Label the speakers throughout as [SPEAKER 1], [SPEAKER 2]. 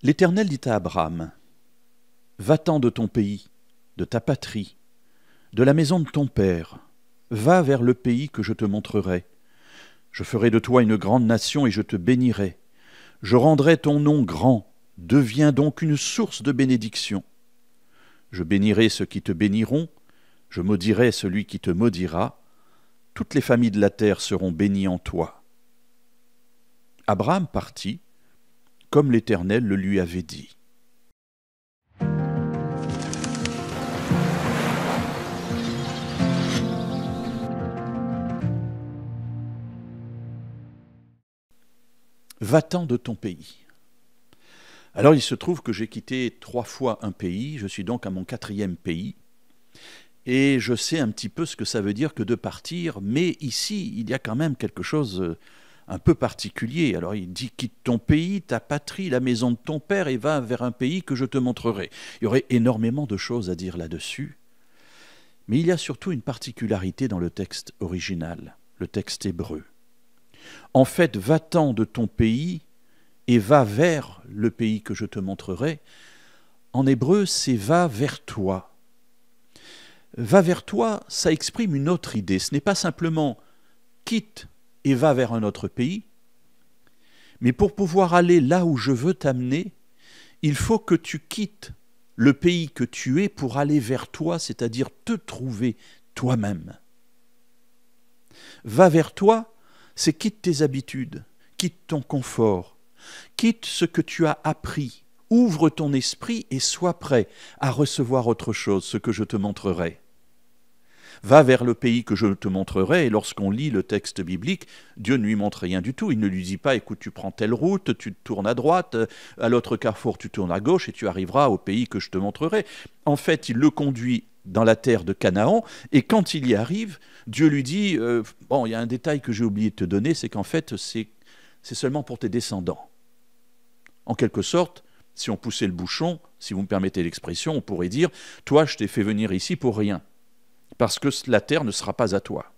[SPEAKER 1] L'Éternel dit à Abraham, « Va-t'en de ton pays, de ta patrie, de la maison de ton père, va vers le pays que je te montrerai. Je ferai de toi une grande nation et je te bénirai. Je rendrai ton nom grand, deviens donc une source de bénédiction. Je bénirai ceux qui te béniront, je maudirai celui qui te maudira. Toutes les familles de la terre seront bénies en toi. » Abraham partit, comme l'Éternel le lui avait dit. Va-t'en de ton pays. Alors il se trouve que j'ai quitté 3 fois un pays, je suis donc à mon 4e pays, et je sais un petit peu ce que ça veut dire que de partir, mais ici il y a quand même quelque chose un peu particulier. Alors il dit, quitte ton pays, ta patrie, la maison de ton père, et va vers un pays que je te montrerai. Il y aurait énormément de choses à dire là-dessus, mais il y a surtout une particularité dans le texte original, le texte hébreu. En fait, va-t'en de ton pays et va vers le pays que je te montrerai. En hébreu, c'est va vers toi. Va vers toi, ça exprime une autre idée. Ce n'est pas simplement quitte et va vers un autre pays, mais pour pouvoir aller là où je veux t'amener, il faut que tu quittes le pays que tu es pour aller vers toi, c'est-à-dire te trouver toi-même. Va vers toi, c'est quitte tes habitudes, quitte ton confort, quitte ce que tu as appris, ouvre ton esprit et sois prêt à recevoir autre chose, ce que je te montrerai. Va vers le pays que je te montrerai, et lorsqu'on lit le texte biblique, Dieu ne lui montre rien du tout. Il ne lui dit pas, écoute, tu prends telle route, tu tournes à droite, à l'autre carrefour tu tournes à gauche et tu arriveras au pays que je te montrerai. En fait, il le conduit dans la terre de Canaan, et quand il y arrive, Dieu lui dit, bon, il y a un détail que j'ai oublié de te donner, c'est qu'en fait, c'est seulement pour tes descendants. En quelque sorte, si on poussait le bouchon, si vous me permettez l'expression, on pourrait dire, toi, je t'ai fait venir ici pour rien, parce que la terre ne sera pas à toi.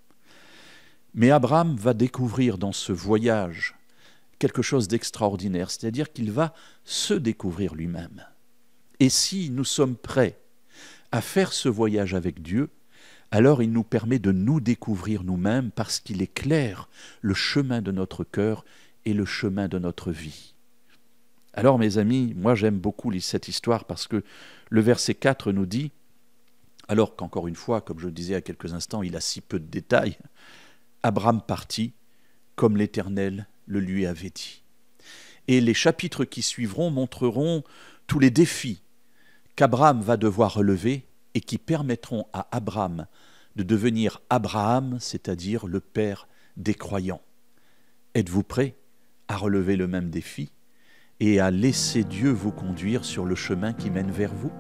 [SPEAKER 1] Mais Abraham va découvrir dans ce voyage quelque chose d'extraordinaire, c'est-à-dire qu'il va se découvrir lui-même. Et si nous sommes prêts à faire ce voyage avec Dieu, alors il nous permet de nous découvrir nous-mêmes parce qu'il éclaire le chemin de notre cœur et le chemin de notre vie. Alors mes amis, moi j'aime beaucoup cette histoire parce que le verset 4 nous dit, alors qu'encore une fois, comme je le disais à quelques instants, il a si peu de détails, Abraham partit comme l'Éternel le lui avait dit. Et les chapitres qui suivront montreront tous les défis qu'Abraham va devoir relever et qui permettront à Abraham de devenir Abraham, c'est-à-dire le père des croyants. Êtes-vous prêts à relever le même défi et à laisser Dieu vous conduire sur le chemin qui mène vers vous ?